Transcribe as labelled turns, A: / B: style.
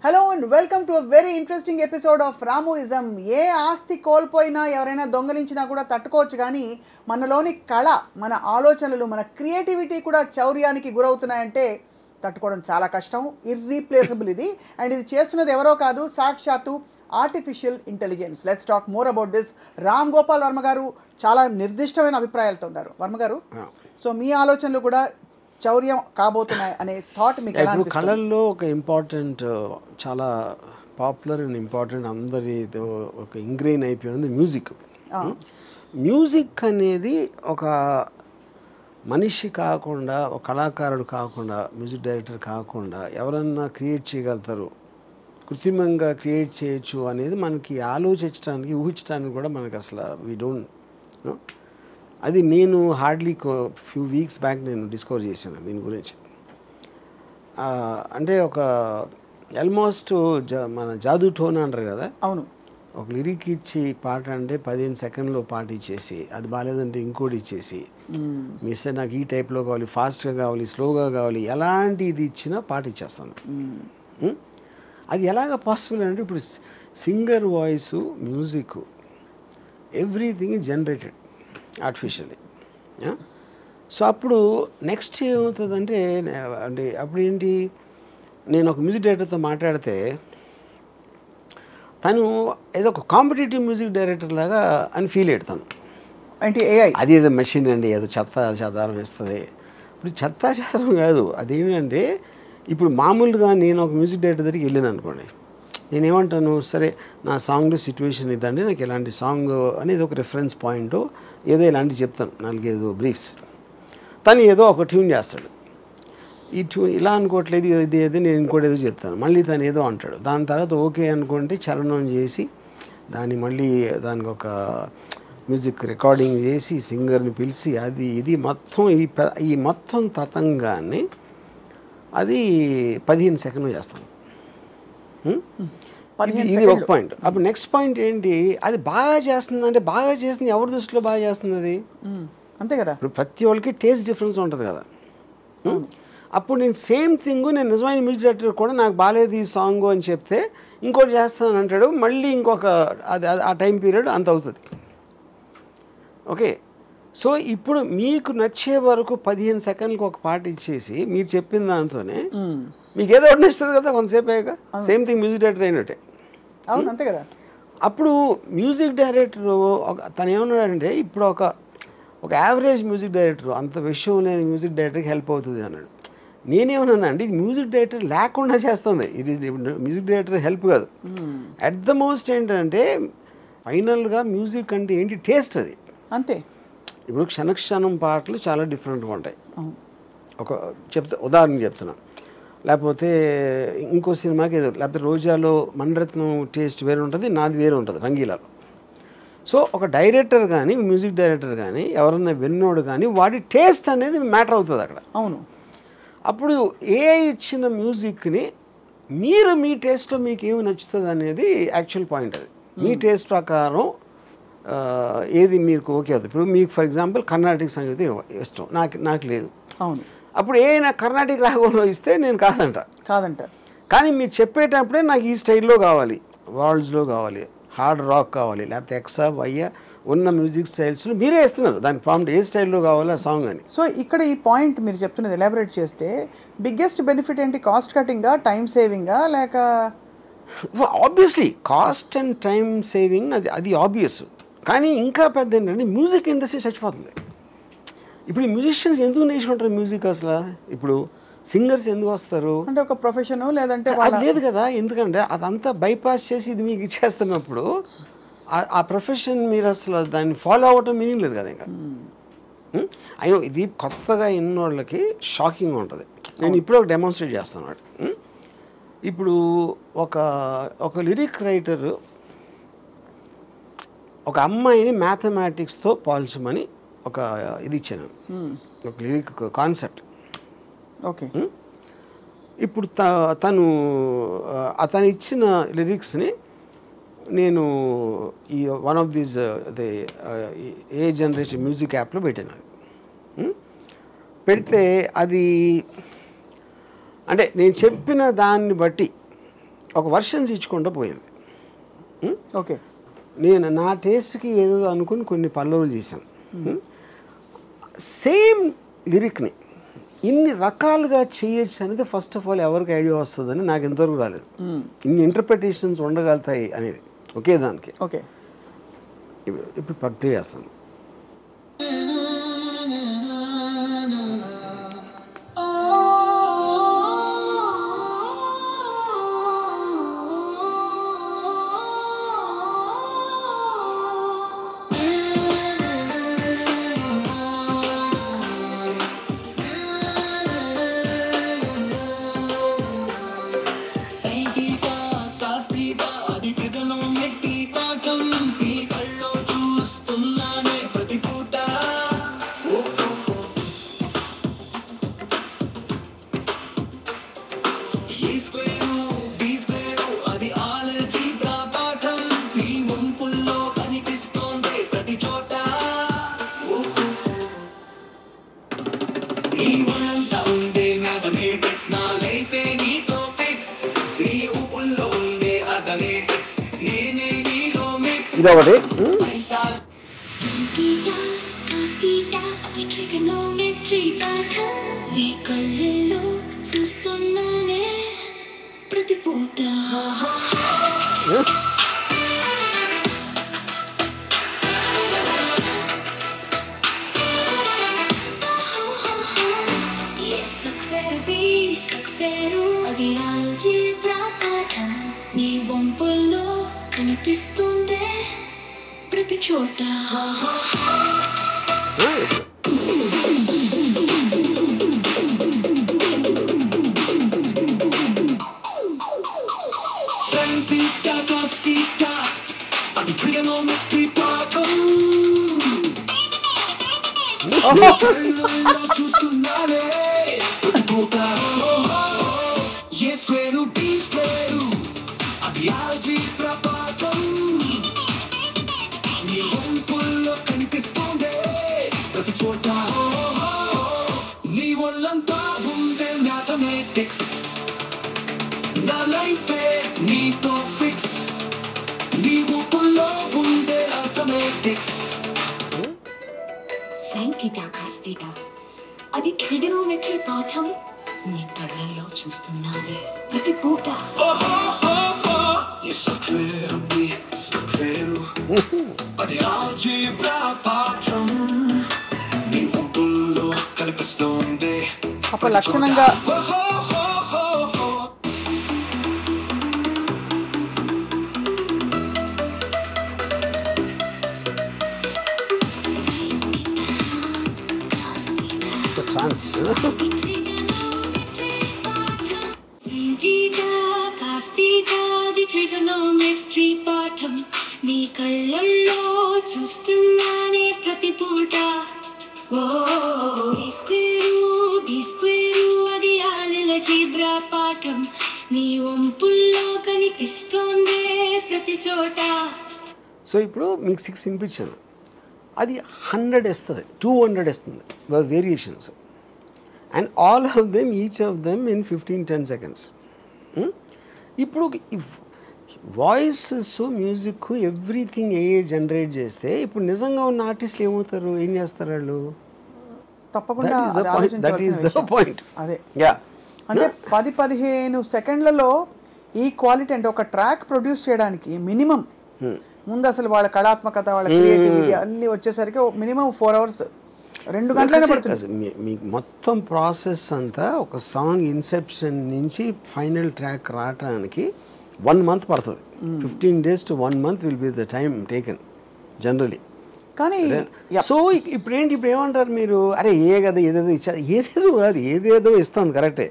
A: Hello and welcome to a very interesting episode of Ramuism. ఏ ఆస్తి కోల్పోయినా ఎవరైనా దొంగలించినా కూడా తట్టుకోవచ్చు, కానీ మనలోని కళ, మన ఆలోచనలు, మన క్రియేటివిటీ కూడా చౌర్యానికి గురవుతున్నాయంటే తట్టుకోవడం చాలా కష్టం. ఇర్రీప్లేసబుల్ ఇది. అండ్ ఇది చేస్తున్నది ఎవరో కాదు, సాక్షాత్తు artificial intelligence. Let's talk more about this. Ram Gopal Varma గారు చాలా నిర్దిష్టమైన అభిప్రాయాలతో ఉన్నారు. వర్మ గారు, సో మీ ఆలోచనలు కూడా చౌర్యం కాబోతున్నాయి అనే థాట్ మీకు ఎలా అనిపిస్తుంది?
B: కళల్లో ఒక ఇంపార్టెంట్, చాలా పాపులర్ అండ్ ఇంపార్టెంట్, అందరి ఒక ఇంగ్రెయిన్ అయిపోయింది మ్యూజిక్. మ్యూజిక్ అనేది ఒక మనిషి కాకుండా, ఒక కళాకారుడు కాకుండా, మ్యూజిక్ డైరెక్టర్ కాకుండా ఎవరన్నా క్రియేట్ చేయగలుగుతారు, కృత్రిమంగా క్రియేట్ చేయొచ్చు అనేది మనకి ఆలోచించడానికి, ఊహించడానికి కూడా మనకి అసలు వీ డోంట్. అది నేను హార్డ్లీ ఫ్యూ వీక్స్ బ్యాక్ నేను డిస్కవర్ చేశాను దీని గురించి. అంటే ఒక ఆల్మోస్ట్ మన జాదూ టోన్ అంటారు కదా,
A: అవును,
B: ఒక లిరిక్ ఇచ్చి పాట అంటే 15 సెకండ్లో పాట ఇచ్చేసి, అది బాగాలేదంటే ఇంకోటి ఇచ్చేసి, మిస్ నాకు ఈ టైప్లో కావాలి, ఫాస్ట్గా కావాలి, స్లోగా కావాలి, ఎలాంటి ఇది ఇచ్చినా పాట ఇచ్చేస్తాను. అది ఎలాగ పాసిబుల్ అంటే ఇప్పుడు singer voice, music, everything is generated artificially. So అప్పుడు నెక్స్ట్ ఏమవుతుందంటే, అంటే అప్పుడు ఏంటి, నేను ఒక మ్యూజిక్ డైరెక్టర్తో మాట్లాడితే తను ఏదో ఒక కాంపిటేటివ్ మ్యూజిక్ డైరెక్టర్ లాగా అని ఫీల్ అయ్యాడు.
A: అంటే ఏఐ
B: అది ఏదో మెషిన్ అండి, ఏదో చెత్త చెదారం వేస్తుంది. ఇప్పుడు చెత్త చెదారం కాదు, అదేంటంటే ఇప్పుడు మామూలుగా నేను ఒక మ్యూజిక్ డైరెక్టర్ దగ్గరికి వెళ్ళాను అనుకోండి, నేనేమంటాను, సరే నా సాంగ్లో సిచ్యువేషన్ ఇదండి, నాకు ఇలాంటి సాంగ్ అనేది ఒక రెఫరెన్స్ పాయింట్, ఏదో ఇలాంటివి చెప్తాను, 4-5 బ్రీఫ్స్. తను ఏదో ఒక ట్యూన్ చేస్తాడు, ఈ ట్యూన్ ఇలా అనుకోవట్లేదు, ఇది ఏదో నేను ఇంకోటి ఏదో చెప్తాను, మళ్ళీ తను ఏదో అంటాడు. దాని తర్వాత ఓకే అనుకుంటే చరణం చేసి దాన్ని మళ్ళీ దానికి ఒక మ్యూజిక్ రికార్డింగ్ చేసి సింగర్ని పిలిచి అది ఇది మొత్తం ఈ మొత్తం తతంగాన్ని అది 15 సెకండ్లు చేస్తాను. ఇది ఒక పాయింట్. అప్పుడు నెక్స్ట్ పాయింట్ ఏంటి, అది బాగా చేస్తుంది అంటే, బాగా చేస్తుంది ఎవరి దృష్టిలో బాగా చేస్తుంది అది,
A: అంతే కదా.
B: ఇప్పుడు ప్రతి వాళ్ళకి టేస్ట్ డిఫరెన్స్ ఉంటుంది కదా. అప్పుడు నేను సేమ్ థింగ్, నేను నిజమైన మ్యూజిక్ డైరెక్టర్ కూడా నాకు బాగాలేదు ఈ సాంగ్ అని చెప్తే ఇంకోటి చేస్తాను అంటాడు, మళ్ళీ ఇంకొక అది ఆ టైం పీరియడ్ అంత అవుతుంది. ఓకే, సో ఇప్పుడు మీకు నచ్చే వరకు 15 సెకండ్లకు ఒక పాట ఇచ్చేసి మీరు చెప్పిన దాంతోనే మీకు ఏదో ఒకటి నచ్చుతుంది కదా కొంతసేపు అయ్యాక. సేమ్ థింగ్ మ్యూజిక్ డైరెక్టర్ అయినట్టే.
A: అవును, అంతే కదా.
B: అప్పుడు మ్యూజిక్ డైరెక్టర్ తను ఏమన్నాడంటే, ఇప్పుడు ఒక యావరేజ్ మ్యూజిక్ డైరెక్టర్, అంత విషయం లేని మ్యూజిక్ డైరెక్టర్కి హెల్ప్ అవుతుంది అన్నాడు. నేనేమన్నా అండి, ఇది మ్యూజిక్ డైరెక్టర్ లేకుండా చేస్తుంది, ఇది మ్యూజిక్ డైరెక్టర్ హెల్ప్ కాదు. అట్ ద మోస్ట్ ఏంటంటే ఫైనల్గా మ్యూజిక్ అంటే ఏంటి, టేస్ట్ అది
A: అంతే.
B: ఇప్పుడు క్షణక్షణం పాటలు చాలా డిఫరెంట్గా ఉంటాయి. ఒక ఉదాహరణ చెప్తున్నా, లేకపోతే ఇంకో సినిమాకి ఏదో, లేకపోతే రోజాలో మణిరత్నం టేస్ట్ వేరే ఉంటుంది, నాది వేరే ఉంటుంది రంగీలాలో. సో ఒక డైరెక్టర్ కానీ, మ్యూజిక్ డైరెక్టర్ కానీ, ఎవరన్నా విన్నోడు కానీ, వాడి టేస్ట్ అనేది మ్యాటర్ అవుతుంది అక్కడ.
A: అవును.
B: అప్పుడు ఏ ఇచ్చిన మ్యూజిక్ని మీరు మీ టేస్ట్లో మీకు ఏమి నచ్చుతుంది అనేది యాక్చువల్ పాయింట్. అది మీ టేస్ట్ ప్రకారం ఏది మీకు ఓకే అవుతుంది. ఇప్పుడు మీకు ఫర్ ఎగ్జాంపుల్ కర్ణాటక సంగీతం ఇష్టం, నాకు లేదు.
A: అవును.
B: అప్పుడు నాకు కర్ణాటక రాగంలో ఇస్తే నేను కాదంట. కానీ మీరు చెప్పేటప్పుడే నాకు ఈ స్టైల్లో కావాలి, వాల్డ్స్లో కావాలి, హార్డ్ రాక్ కావాలి, లేకపోతే ఎక్సా వయ్య ఉన్న మ్యూజిక్ స్టైల్స్లో మీరే ఇస్తున్నారు దాని ప్రాంప్ట్ ఏ స్టైల్లో కావాలి ఆ సాంగ్ అని.
A: సో ఇక్కడ ఈ పాయింట్ మీరు చెప్తున్నది ఎలాబరేట్ చేస్తే, బిగ్గెస్ట్ బెనిఫిట్ ఏంటి, కాస్ట్ కటింగా, టైం సేవింగా, లేక?
B: Obviously cost and time saving, అది ఆబ్వియస్. కానీ ఇంకా పెద్ద ఏంటంటే మ్యూజిక్ ఇండస్ట్రీ చచ్చిపోతుంది. ఇప్పుడు ఈ మ్యూజిషియన్స్ ఎందుకు నేర్చుకుంటారు మ్యూజిక్ అసలు? ఇప్పుడు సింగర్స్ ఎందుకు వస్తారు
A: అంటే ఒక ప్రొఫెషన్, లేదంటే
B: అది లేదు కదా. ఎందుకంటే అదంతా బైపాస్ చేసి ఇది మీకు ఇచ్చేస్తున్నప్పుడు ఆ ప్రొఫెషన్ మీరు అసలు దాన్ని ఫాలో అవ్వటం మీనింగ్ లేదు కదా ఇంకా. అయినా ఇది కొత్తగా ఇన్నోళ్ళకి షాకింగ్గా ఉంటుంది. నేను ఇప్పుడు ఒక డెమాన్స్ట్రేట్ చేస్తాను అన్నమాట. ఇప్పుడు ఒక లిరిక్ రైటర్ ఒక అమ్మాయిని మ్యాథమెటిక్స్తో పోల్చమని ఒక ఇది ఇచ్చాను, ఒక లిరిక్ కాన్సెప్ట్.
A: ఓకే.
B: ఇప్పుడు అతను ఇచ్చిన లిరిక్స్ని నేను ఈ one of these A generation music యాప్లో పెట్టాను. పెడితే అది అంటే నేను చెప్పిన దాన్ని బట్టి ఒక వర్షన్స్ ఇచ్చుకుంటూ పోయింది.
A: ఓకే,
B: నేను నా టేస్ట్కి ఏదో అనుకుని కొన్ని పల్లవులు చేశాను. సేమ్ లిరిక్ని ఇన్ని రకాలుగా చేయొచ్చు అనేది ఫస్ట్ ఆఫ్ ఆల్ ఎవరికి ఐడియా వస్తుందని నాకు ఎంతవరకు రాలేదు. ఇన్ని ఇంటర్ప్రిటేషన్స్ ఉండగలుగుతాయి అనేది ఒకే దానికి.
A: ఓకే,
B: ఇప్పుడు ప్లే చేస్తాను. ఇదొకటి.
C: నీ వంపుల్లో కనిపిస్తుందే ప్రతి చోట. అది ట్రిగనోమెట్రీ పాఠం, నీ కళ్ళల్లో చూస్తున్నానే ప్రతి పూట. అది ఆల్జీబ్రా పాఠం, నీ వంపుల్లో కనిపిస్తుంది.
A: అప్పుడు లక్షణంగా
B: ఛాన్స్.
C: ట్రిగనోమెట్రీ పాఠం, నీ కళ్ళల్లో చూస్తున్నానే ప్రతి పూట. అది ఆల్జీబ్రా పాఠం, నీ వంపుల్లో కనిపిస్తోందే ప్రతి చోట.
B: సో ఇప్పుడు మీకు 6 వినిపించాను, అది 100 ఇస్తుంది, 200 ఇస్తుంది variations. And all of them, each of them in 15-10 seconds. ఇప్పుడు వాయిస్ మ్యూజిక్ ఎవ్రీథింగ్ జనరేట్ చేస్తే ఇప్పుడు నిజంగా ఉన్న ఆర్టిస్టులు ఏమవుతారు, ఏం చేస్తారు వాళ్ళు?
A: తప్పకుండా
B: పాయింట్.
A: అదే అంటే 10-15 సెకండ్లలో ఈ క్వాలిటీ, అంటే ఒక ట్రాక్ ప్రొడ్యూస్ చేయడానికి మినిమం ముందు అసలు వాళ్ళ కళాత్మకత, వాళ్ళ క్రియేటివిటీ అన్ని వచ్చేసరికి మినిమం 4 hours, 2 గంటలైనా పడుతుంది.
B: మీకు మొత్తం ప్రాసెస్ అంతా ఒక సాంగ్ ఇన్సెప్షన్ నుంచి ఫైనల్ ట్రాక్ రావడానికి 1 month పడుతుంది. 15 days to 1 month will be the time taken generally. కానీ సో ఇప్పుడు ఏమంటారు మీరు, అరే కదా ఏదేదో ఇచ్చారు, ఏదేదో కాదు, ఏదేదో ఇస్తాను కరెక్టే.